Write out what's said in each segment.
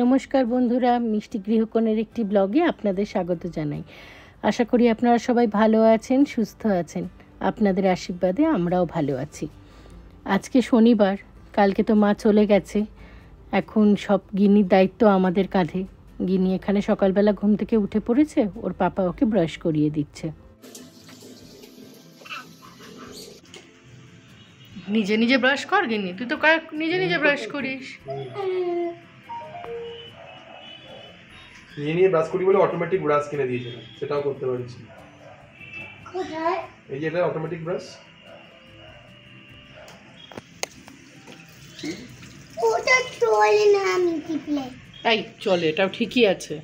নমস্কার বন্ধুরা, মিষ্টি গৃহকোণের একটি ব্লগে আপনাদের স্বাগত জানাই। আশা করি আপনারা সবাই ভালো আছেন, সুস্থ আছেন। আপনাদের আশীর্বাদে আমরাও ভালো আছি। আজকে শনিবার, কালকে তো মা চলে গেছে। এখন সব গিনির দায়িত্ব আমাদের কাঁধে। গিনি এখানে সকালবেলা ঘুম থেকে উঠে পড়েছে, ওর পাপা ওকে ব্রাশ করিয়ে দিচ্ছে। নিজে নিজে ব্রাশ কর গিনি, তুই তো নিজে নিজে ব্রাশ করিস। নিয়ে ব্রাশ করি বলে অটোমেটিক ব্রাশ কিনে দিয়েছিলাম, সেটাও করতে পারছি। কোথায়? এই যে এটা অটোমেটিক ব্রাশ। ওটা চলে না, আমি টিপলে। তাই চলে, এটাও ঠিকই আছে।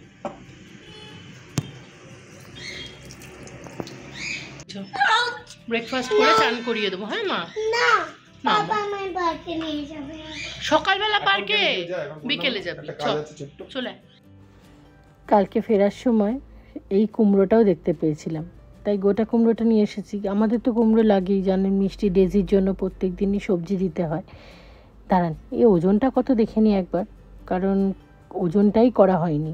ব্রেকফাস্ট করে চান করিয়ে দেবো। হ্যাঁ মা, না বাবা আমার পার্কে নিয়ে যাবে। সকালবেলা পার্কে, বিকেলে যাবি। চলে। কালকে ফেরার সময় এই কুমড়োটাও দেখতে পেয়েছিলাম, তাই গোটা কুমড়োটা নিয়ে এসেছি। আমাদের তো কুমড়ো লাগেই, জানেন, মিষ্টি ডেজির জন্য প্রত্যেক দিনই সবজি দিতে হয়। দাঁড়ান, এই ওজনটা কত দেখে নিই একবার, কারণ ওজনটাই করা হয়নি।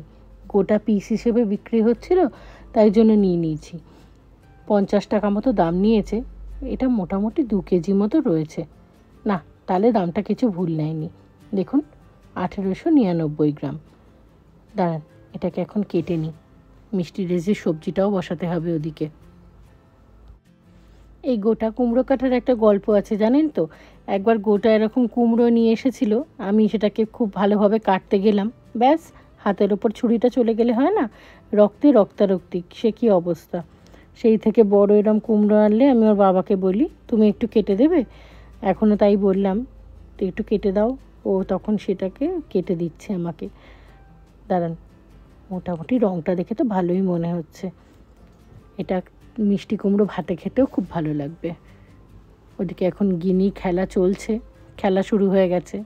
গোটা পিস হিসেবে বিক্রি হচ্ছিল, তাই জন্য নিয়ে নিয়েছি। 50 টাকা মতো দাম নিয়েছে। এটা মোটামুটি 2 কেজি মতো রয়েছে। না, তাহলে দামটা কিছু ভুল নেয়নি। দেখুন, 1899 গ্রাম। দাঁড়ান, এটাকে এখন কেটে নিই। মিষ্টি ডেজির সবজিটাও বসাতে হবে ওদিকে। এই গোটা কুমড়ো কাটার একটা গল্প আছে, জানেন তো। একবার গোটা এরকম কুমড়ো নিয়ে এসেছিল, আমি সেটাকে খুব ভালোভাবে কাটতে গেলাম, ব্যাস হাতের ওপর ছুরিটা চলে গেলে হয় না, রক্তে রক্তারক্তি, সে কী অবস্থা। সেই থেকে বড় এরম কুমড়ো আনলে আমি ওর বাবাকে বলি, তুমি একটু কেটে দেবে। এখনও তাই বললাম, তো একটু কেটে দাও। ও তখন সেটাকে কেটে দিচ্ছে আমাকে। দাঁড়ান, মোটামুটি রঙটা দেখে তো ভালোই মনে হচ্ছে। এটা মিষ্টি কুমড়ো ভাতে খেতেও খুব ভালো লাগবে। ওদিকে এখন গিনি খেলা চলছে, খেলা শুরু হয়ে গেছে।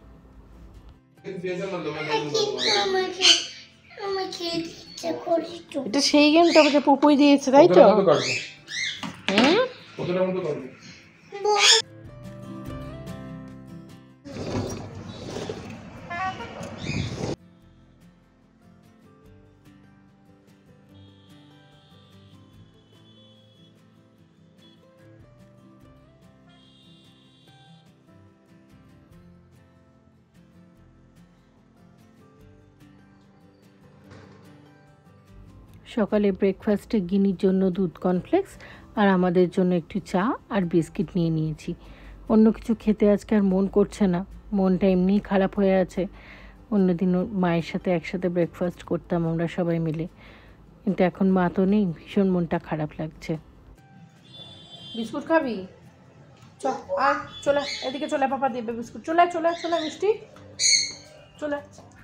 এটা সেই গেমটা আমাকে পুপুই দিয়েছে, তাই তো? সকালে ব্রেকফাস্টে গিনির জন্য দুধ কর্নফ্লেক্স আর আমাদের জন্য একটু চা আর বিস্কিট নিয়ে নিয়েছি। অন্য কিছু খেতে আজকে আর মন করছে না, মনটা এমনিই খারাপ হয়ে আছে। অন্যদিন মায়ের সাথে একসাথে ব্রেকফাস্ট করতাম আমরা সবাই মিলে, কিন্তু এখন মা তো নেই, ভীষণ মনটা খারাপ লাগছে। বিস্কুট খাবি? চল আর চলে এদিকে, চলে পাপা দেবে বিস্কুট। চলে চলে চলে মিষ্টি, চলে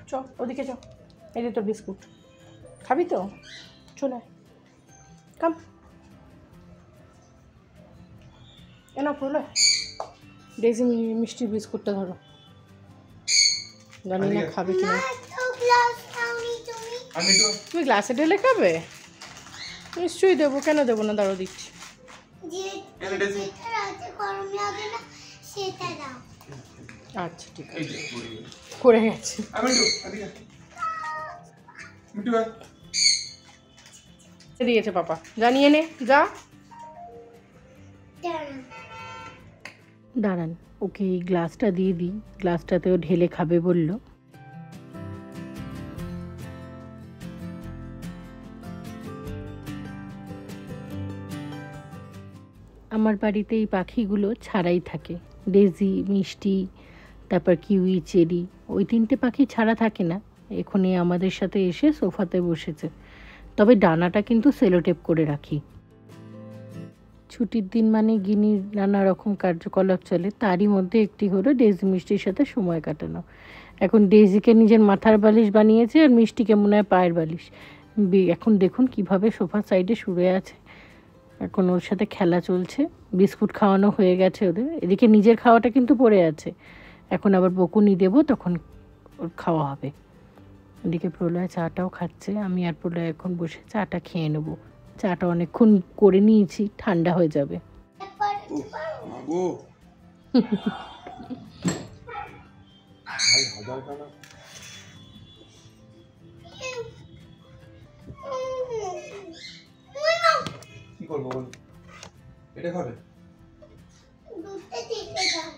চ ওদিকে চ। এই যে তোর বিস্কুট, খাবি তো? চলে কাম, এনা পড়লে ডেজি মিষ্টির বিস্কুটটা ধরো। জানি না খাবে কিনা। তুমি গ্লাসে ঢেলে খাবে? নিশ্চয়ই দেবো, কেন দেবো না, দাঁড়ো দিচ্ছি। আচ্ছা ঠিক আছে, করে গেছে। দিয়েছে পাপা, জানিয়ে নে যা। দাঁড়ান, ওকে এই গ্লাসটা দিয়ে দিই, গ্লাসটাতেও ঢেলে খাবে বলল। আমার বাড়িতে এই পাখিগুলো ছাড়াই থাকে, ডেজি, মিষ্টি, তারপর কিউই, চেরি, ওই 3টে পাখি ছাড়া থাকে না। এখনই আমাদের সাথে এসে সোফাতে বসেছে, তবে ডানাটা কিন্তু সেলোটেপ করে রাখি। ছুটির দিন মানে গিনির নানা রকম কার্যকলাপ চলে, তারই মধ্যে একটি হলো ডেজি মিষ্টির সাথে সময় কাটানো। এখন ডেজিকে নিজের মাথার বালিশ বানিয়েছে, আর মিষ্টিকে মনে হয় পায়ের বালিশ। এখন দেখুন কিভাবে সোফার সাইডে শুয়ে আছে, এখন ওর সাথে খেলা চলছে। বিস্কুট খাওয়ানো হয়ে গেছে ওদের, এদিকে নিজের খাওয়াটা কিন্তু পড়ে আছে। এখন আবার বকুনি দেবো, তখন ওর খাওয়া হবে। ওদিকে প্রলয় চাটাও খাচ্ছে, আমি আর প্রলয় এখন বসে চাটা খেয়ে নেবো। চাটা অনেকক্ষণ করে নিয়েছি, ঠান্ডা হয়ে যাবে। কি করবো বল? এটা খাবে? দুধটা দিতে দাও।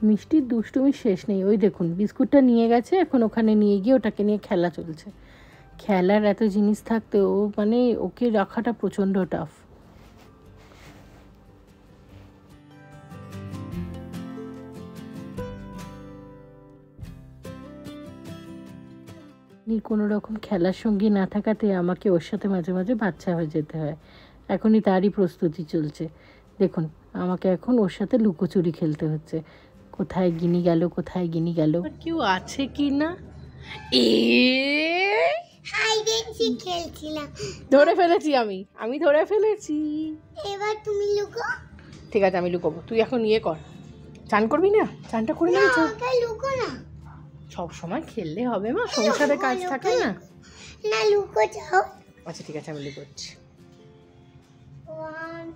মিষ্টির দুষ্টুমি শেষ নেই। ওই দেখুন বিস্কুটটা নিয়ে গেছে, এখন ওখানে নিয়ে গিয়ে ওটাকে নিয়ে খেলা চলছে। খেলার এত জিনিস থাকতে ও মানে ওকে রাখাটা প্রচণ্ড টাফ। কোনো রকম খেলার সঙ্গী না থাকাতে আমাকে ওর সাথে মাঝে মাঝে বাচ্চা হয়ে যেতে হয়। এখনই তারই প্রস্তুতি চলছে। দেখুন আমাকে এখন ওর সাথে লুকোচুরি খেলতে হচ্ছে। কোথায় গিনি গেল, কোথায় গিনি গেল, কেউ আছে কি না। হাইড এন্ড সিক খেলছিলাম। ধরে ফেলেছি, আমি ধরে ফেলেছি। এবার তুমি লুকো। ঠিক আছে আমি লুকোবো, তুই এখন ইয়ে কর। চান করবি না? চানটা করে না, নিয়েছ? ওকে লুকো না। সব সময় খেললে হবে মা, সংসারে কাজ থাকে না। না লুকো যাও। আচ্ছা ঠিক আছে আমি লুকোচ্ছি। 1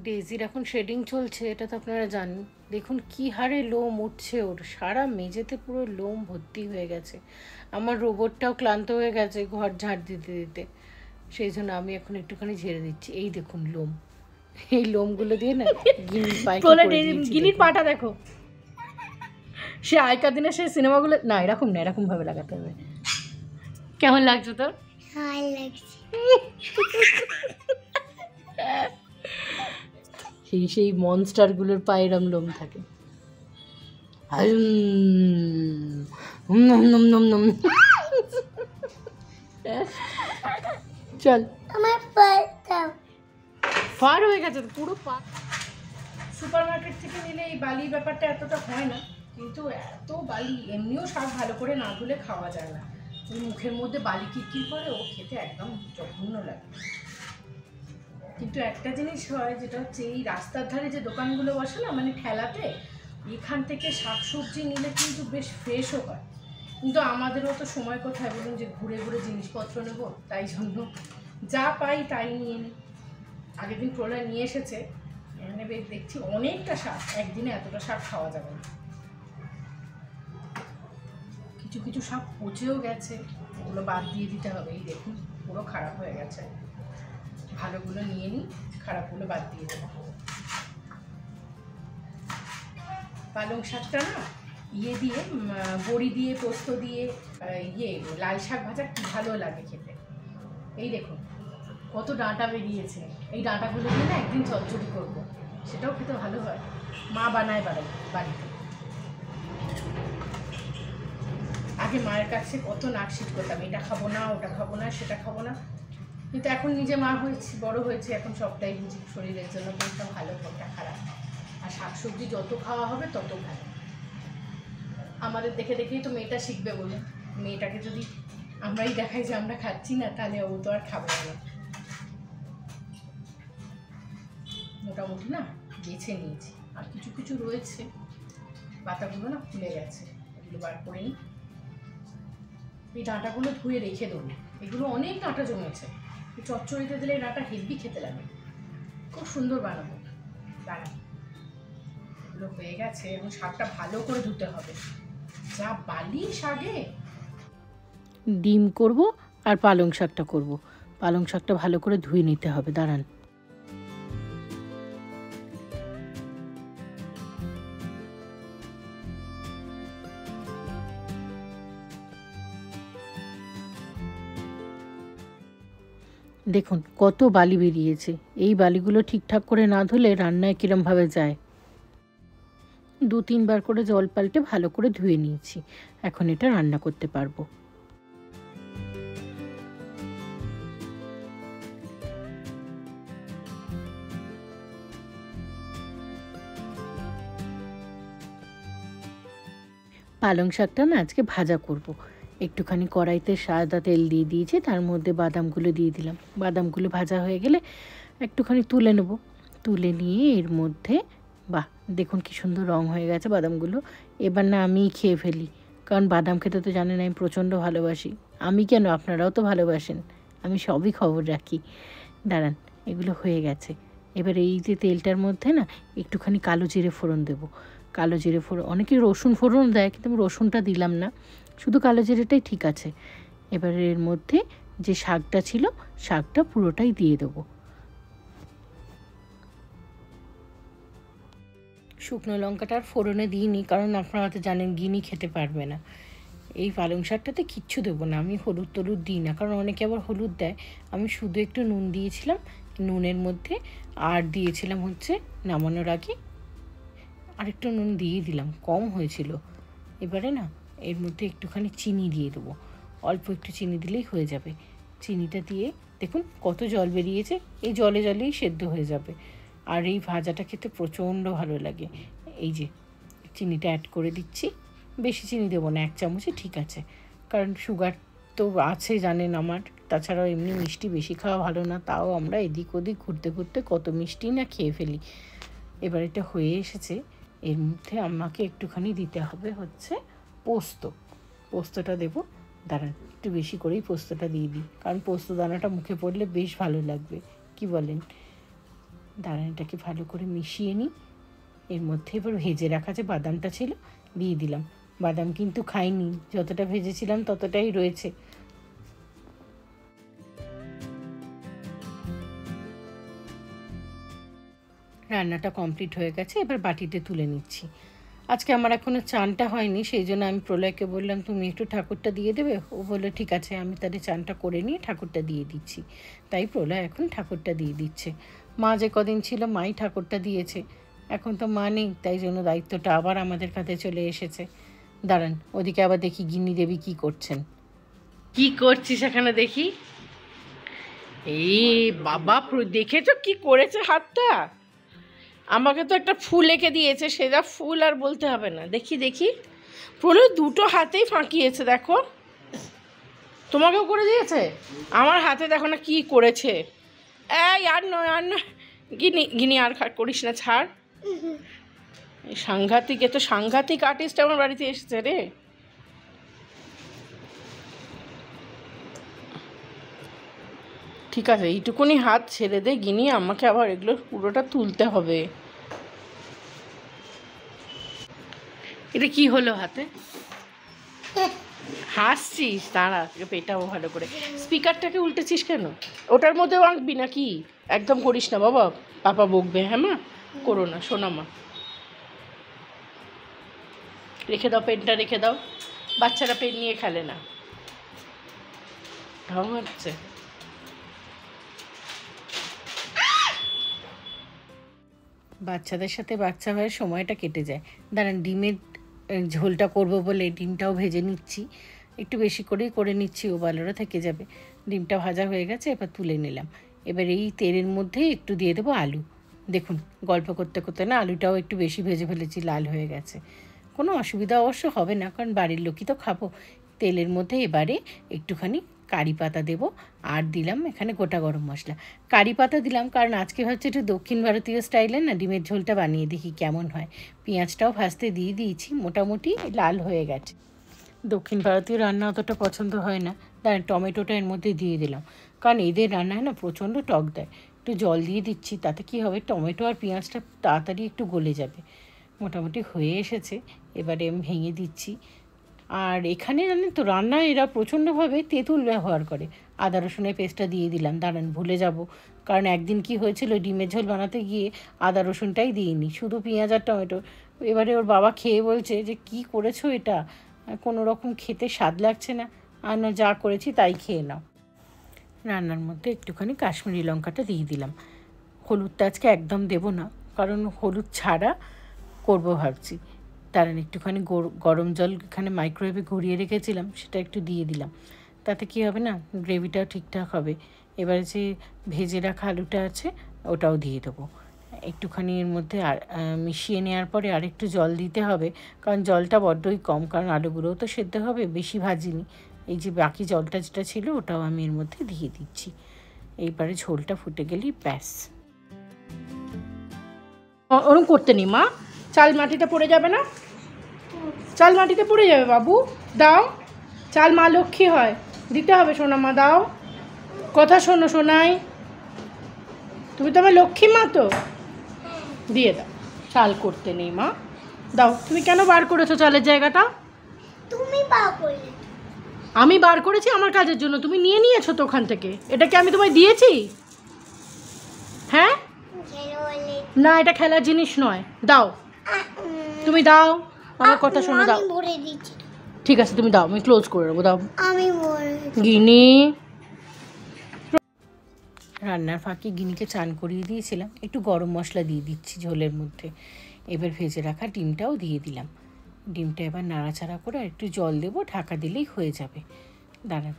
ডেজির এখন শেডিং চলছে, এটা তো আপনারা জানেন। দেখুন কি হারে লোম উঠছে ওর, সারা মেঝেতে পুরো লোম ভর্তি হয়ে গেছে। আমার রোবটটাও ক্লান্ত হয়ে গেছে ঘর ঝাড় দিতে দিতে, সেই জন্য আমি এখন একটুখানি ঝেড়ে দিচ্ছি। এই দেখুন লোম, এই লোমগুলো দিয়ে না গিনির পায়ে গিনির পাটা দেখো। সে আগেকার দিনে সেই সিনেমাগুলো না এরকম না, এরকম ভাবে লাগাতে হবে। কেমন লাগছে তোর? ভালো লাগছে। সেই মনস্টারগুলোর পায়ে এরম লোম থাকে। চল আমার পাটা ফার হয়ে গেছে পুরো পা। সুপার মার্কেট থেকে নিলে এই বালি ব্যাপারটা এতটা হয় না, কিন্তু এত বালি এমনিও শাক ভালো করে না ধুলে খাওয়া যায় না। ওই মুখের মধ্যে বালি কিরকির করে, ও খেতে একদম জঘন্য লাগে। কিন্তু একটা জিনিস হয় যেটা হচ্ছে এই রাস্তার ধারে যে দোকানগুলো বসে না, মানে ঠেলাতে, এখান থেকে শাকসবজি নিলে কিন্তু বেশ ফ্রেশও হয়। কিন্তু আমাদেরও তো সময় কোথায় বলুন যে ঘুরে ঘুরে জিনিসপত্র নেবো, তাই জন্য যা পাই তাই নিয়ে নিই। আগের দিন প্রলয় নিয়ে এসেছে, এখানে দেখছি অনেকটা শাক, একদিনে এতটা শাক খাওয়া যাবে না। কিছু কিছু শাক পচেও গেছে, ওগুলো বাদ দিয়ে দিতে হবে। এই দেখুন পুরো খারাপ হয়ে গেছে, ভালোগুলো নিয়ে নিই, খারাপগুলো বাদ দিয়ে দেবো। পালং শাকটা না ইয়ে দিয়ে বড়ি দিয়ে পোস্ত দিয়ে লাল শাক ভাজা কি ভালো লাগে খেতে। এই দেখুন কত ডাঁটা বেরিয়েছে, এই ডাঁটাগুলো দিয়ে না একদিন চচ্চড়ি করবো, সেটাও খেতে ভালো হয়। মা বানায় বাড়িতে। আগে মায়ের কাছে কত নাকশিট করতাম, এটা খাবো না, ওটা খাবো না, সেটা খাবো না। কিন্তু এখন নিজে মা হয়েছি, বড় হয়েছে, এখন সবটাই বুঝি শরীরের জন্য কোনটা ভালো কোনটা খারাপ। আর শাকসবজি যত খাওয়া হবে তত ভালো। আমাদের দেখে দেখেই তো মেয়েটা শিখবে বলে, মেয়েটাকে যদি আমরাই দেখাই যে আমরা খাচ্ছি না, তাহলে ও তো আর খাবে না। মোটামুটি না বেছে নিয়েছি, আর কিছু কিছু রয়েছে পাতাগুলো না ফুলে গেছে, এগুলো বার করে নিই। এই ডাঁটাগুলো ধুয়ে রেখে দেবো, এগুলো অনেক ডাঁটা জমেছে। চচ্চড়িতে দিলে এই ডাঁটা হেভি খেতে লাগে, খুব সুন্দর বানাবো। দাঁড়ান, এগুলো হয়ে গেছে, এবং শাকটা ভালো করে ধুতে হবে, যা বালি শাকে। ডিম করব আর পালং শাকটা করব। পালং শাকটা ভালো করে ধুয়ে নিতে হবে, দাঁড়ান। দেখুন কত বালি বেরিয়েছে, এই বালিগুলো ঠিকঠাক করে না ধুলে রান্নায় কিরমভাবে যায়। 2-3 বার করে জল পাল্টে ভালো করে ধুয়ে নিয়েছি, এখন এটা রান্না করতে পারবো। পালং শাকটা না আজকে ভাজা করব। একটুখানি কড়াইতে সাদা তেল দিয়ে দিয়েছি, তার মধ্যে বাদামগুলো দিয়ে দিলাম। বাদামগুলো ভাজা হয়ে গেলে একটুখানি তুলে নেব। তুলে নিয়ে এর মধ্যে, বাহ দেখুন কি সুন্দর রং হয়ে গেছে বাদামগুলো। এবার না আমিই খেয়ে ফেলি, কারণ বাদাম খেতে তো জানেন আমি প্রচণ্ড ভালোবাসি। আমি কেন, আপনারাও তো ভালোবাসেন, আমি সবই খবর রাখি। দাঁড়ান, এগুলো হয়ে গেছে। এবার এই যে তেলটার মধ্যে না একটুখানি কালো জিরে ফোড়ন দেবো। কালো জিরে ফোড়ন, অনেকে রসুন ফোড়ন দেয়, কিন্তু আমি রসুনটা দিলাম না, শুধু কালো জিরেটাই ঠিক আছে। এবার এর মধ্যে যে শাকটা ছিল শাকটা পুরোটাই দিয়ে দেবো। শুকনো লঙ্কাটার ফোড়নে দিইনি, কারণ আপনারা তো জানেন গিনি খেতে পারবে না। এই পালং শাকটাতে কিচ্ছু দেবো না, আমি হলুদ টলুদ দিই না, কারণ অনেকে আবার হলুদ দেয়। আমি শুধু একটু নুন দিয়েছিলাম নুনের মধ্যে, আর দিয়েছিলাম হচ্ছে নামানোর আগে আরেকটু নুন দিয়ে দিলাম, কম হয়েছিল। এবারে না এর মধ্যে একটুখানি চিনি দিয়ে দেবো, অল্প একটু চিনি দিলেই হয়ে যাবে। চিনিটা দিয়ে দেখুন কত জল বেরিয়েছে, এই জলে জলেই সেদ্ধ হয়ে যাবে। আর এই ভাজাটা খেতে প্রচণ্ড ভালো লাগে। এই যে চিনিটা অ্যাড করে দিচ্ছি, বেশি চিনি দেবো না, 1 চামচে ঠিক আছে, কারণ সুগার তো আছে জানেন আমার। তাছাড়াও এমনি মিষ্টি বেশি খাওয়া ভালো না, তাও আমরা এদিক ওদিক ঘুরতে ঘুরতে কত মিষ্টি না খেয়ে ফেলি। এবার এটা হয়ে এসেছে, এর মধ্যে আমাকে একটুখানি দিতে হবে হচ্ছে পোস্ত। পোস্তটা দেবো, দাঁড়ান একটু বেশি করেই পোস্তটা দিয়ে দিই, কারণ পোস্ত দানাটা মুখে পড়লে বেশ ভালো লাগবে, কি বলেন? দাঁড়ান এটাকে ভালো করে মিশিয়ে নিই। এর মধ্যে এবার ভেজে রাখা যে বাদামটা ছিল দিয়ে দিলাম। বাদাম কিন্তু খাইনি, যতটা ভেজেছিলাম ততটাই রয়েছে। রান্নাটা কমপ্লিট হয়ে গেছে, এবার বাটিতে তুলে নিচ্ছি। আজকে আমার এখনও চানটা হয়নি, সেই জন্য আমি প্রলয়কে বললাম তুমি একটু ঠাকুরটা দিয়ে দেবে। ও বললো ঠিক আছে, আমি তাহলে চানটা করে নিয়ে ঠাকুরটা দিয়ে দিচ্ছি। তাই প্রলয় এখন ঠাকুরটা দিয়ে দিচ্ছে। মা যে কদিন ছিল মাই ঠাকুরটা দিয়েছে, এখন তো মা নেই, তাই জন্য দায়িত্বটা আবার আমাদের কাছে চলে এসেছে। দাঁড়ান ওদিকে আবার দেখি গিন্নি দেবী কি করছেন। কি করছিস এখানে দেখি? এই বাবা, দেখেছো কি করেছে হাতটা? আমাকে তো একটা ফুল এঁকে দিয়েছে, সেটা ফুল আর বলতে হবে না। দেখি দেখি, প্রলয় দুটো হাতেই ফাঁকিয়েছে, দেখো। তোমাকেও করে দিয়েছে? আমার হাতে দেখো না কি করেছে। এই আর নয় আর নয়, গিনি গিনি আর করিস না, ছাড়। এই সাংঘাতিক, এ তো সাংঘাতিক আর্টিস্ট আমার বাড়িতে এসেছে রে। ঠিক আছে, এইটুকুনি হাত ছেড়ে দে গিনি, আমাকে আবার এগুলো পুরোটা তুলতে হবে। এটা কি হলো হাতে? হাসছিস? দাঁড়া পেটাও ভালো করে। স্পিকারটাকে উল্টেছিস কেন? ওটার মধ্যেও আঁকবি নাকি? একদম করিস না বাবা, পাপা বকবে। হ্যাঁ মা, করো না শোনা মা। রেখে দাও পেনটা, রেখে দাও। বাচ্চারা পেন নিয়ে খেলে না। ভালো হচ্ছে। বাচ্চাদের সাথে বাচ্চা হয়ে সময়টা কেটে যায়। দাঁড়ান ডিমের ঝোলটা করব বলে ডিমটাও ভেজে নিচ্ছি, একটু বেশি করেই করে নিচ্ছি, ও ভালোরা থেকে যাবে। ডিমটা ভাজা হয়ে গেছে, এবার তুলে নিলাম। এবার এই তেলের মধ্যে একটু দিয়ে দেবো আলু। দেখুন গল্প করতে করতে না আলুটাও একটু বেশি ভেজে ফেলেছি, লাল হয়ে গেছে। কোনো অসুবিধা অবশ্য হবে না, কারণ বাড়ির লোকই তো খাবো। তেলের মধ্যে এবারে একটুখানি কারি পাতা দেবো, আর দিলাম এখানে গোটা গরম মশলা। কারি পাতা দিলাম কারণ আজকে হচ্ছে একটু দক্ষিণ ভারতীয় স্টাইলে না ডিমের ঝোলটা বানিয়ে দেখি কেমন হয়। পেঁয়াজটাও ভাজতে দিয়ে দিয়েছি, মোটামুটি লাল হয়ে গেছে। দক্ষিণ ভারতীয় রান্না অতটা পছন্দ হয় না, তাই টমেটোটা এর মধ্যে দিয়ে দিলাম, কারণ এদের রান্নায় না প্রচণ্ড টক দেয়। একটু জল দিয়ে দিচ্ছি, তাতে কি হবে টমেটো আর পেঁয়াজটা তাড়াতাড়ি একটু গলে যাবে। মোটামুটি হয়ে এসেছে, এবারে আমি ভেঙে দিচ্ছি। আর এখানে জানেন তো রান্নায় এরা প্রচণ্ডভাবে তেঁতুল ব্যবহার করে। আদা রসুনের পেস্টটা দিয়ে দিলাম, দাঁড়ান ভুলে যাব, কারণ একদিন কি হয়েছিল ডিমের ঝোল বানাতে গিয়ে আদা রসুনটাই দিইনি, শুধু পেঁয়াজ আর টমেটো। এবারে ওর বাবা খেয়ে বলছে যে কি করেছো এটা, কোনো রকম খেতে স্বাদ লাগছে না। আর না, যা করেছি তাই খেয়ে নাও। রান্নার মধ্যে একটুখানি কাশ্মীরি লঙ্কাটা দিয়ে দিলাম। হলুদটা আজকে একদম দেবো না, কারণ হলুদ ছাড়া করবো ভাবছি। দাঁড়ান একটুখানি গরম জল এখানে মাইক্রোওয়েভে ঘুরিয়ে রেখেছিলাম, সেটা একটু দিয়ে দিলাম, তাতে কী হবে না গ্রেভিটাও ঠিকঠাক হবে। এবারে যে ভেজে রাখা আলুটা আছে ওটাও দিয়ে দেবো। একটুখানি এর মধ্যে আর মিশিয়ে নেওয়ার পরে আর একটু জল দিতে হবে, কারণ জলটা বড্ডই কম, কারণ আলুগুলোও তো সেদ্ধ হবে, বেশি ভাজিনি। এই যে বাকি জলটা যেটা ছিল ওটাও আমি এর মধ্যে দিয়ে দিচ্ছি। এইবারে ঝোলটা ফুটে গেলেই ব্যাস। ওরকম করতে নি মা, চাল মাটিতে পড়ে যাবে না, চাল মাটিতে পড়ে যাবে বাবু, দাও। চাল মা লক্ষ্মী হয়, দিতে হবে সোনা মা, দাও। কথা শোনো সোনাই, তুমি তো আমার লক্ষ্মী মা, তো দিয়ে দাও। চাল করতে নেই মা, দাও। তুমি কেন বার করেছো চালের জায়গাটা? তুমি পা করলে। আমি বার করেছি আমার কাজের জন্য, তুমি নিয়ে নিয়েছো তো ওখান থেকে। এটা কি আমি তোমায় দিয়েছি? হ্যাঁ না, এটা খেলার জিনিস নয়, দাও। তুমি দাও, আমার কথা শোনো, দাও। আমি ভরে দিচ্ছি। ঠিক আছে তুমি দাও, আমি ক্লোজ করে দেবো, দাও। আমি ভরে গিনি রান্নার ফাঁকে গিনিকে চান করিয়ে দিয়েছিলাম, একটু গরম মশলা দিয়ে দিচ্ছি ঝোলের মধ্যে। এবার ভেজে রাখা ডিমটাও দিয়ে দিলাম। ডিমটা এবার নাড়াচাড়া করে আর একটু জল দেবো, ঢাকা দিলেই হয়ে যাবে। দাঁড়ান,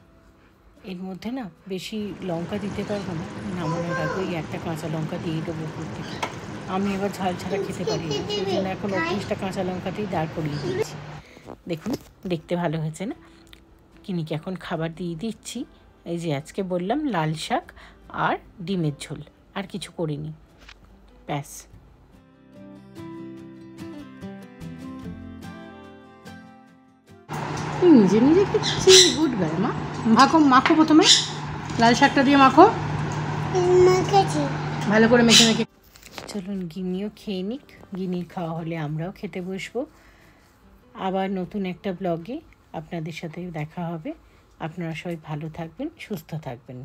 এর মধ্যে না বেশি লঙ্কা দিতে পারবো না, নামানোর আগে ওই একটা কাঁচা লঙ্কা দিয়ে দেবো উপর থেকে। আমি এবার ঝাল ছাড়া খেতে পারি না, সেই জন্য এখন 29টা কাঁচা লঙ্কাতেই দাঁড় করিয়ে দিচ্ছি। দেখুন দেখতে ভালো হয়েছে না? কিনিকে এখন খাবার দিয়ে দিচ্ছি। এই যে আজকে বললাম লাল শাক আর ডিমের ঝোল, আর কিছু করিনি, ব্যাস। নিজে নিজে খেয়েছি, গুড গার্ল মা। মাখো মাখো, প্রথমে লাল শাকটা দিয়ে মাখো, মাখেছি ভালো করে মেখে মেখে। চলুন গিনিও খেয়ে নিক, গিনির খাওয়া হলে আমরাও খেতে বসবো। আবার নতুন একটা ব্লগে আপনাদের সাথে দেখা হবে। আপনারা সবাই ভালো থাকবেন, সুস্থ থাকবেন।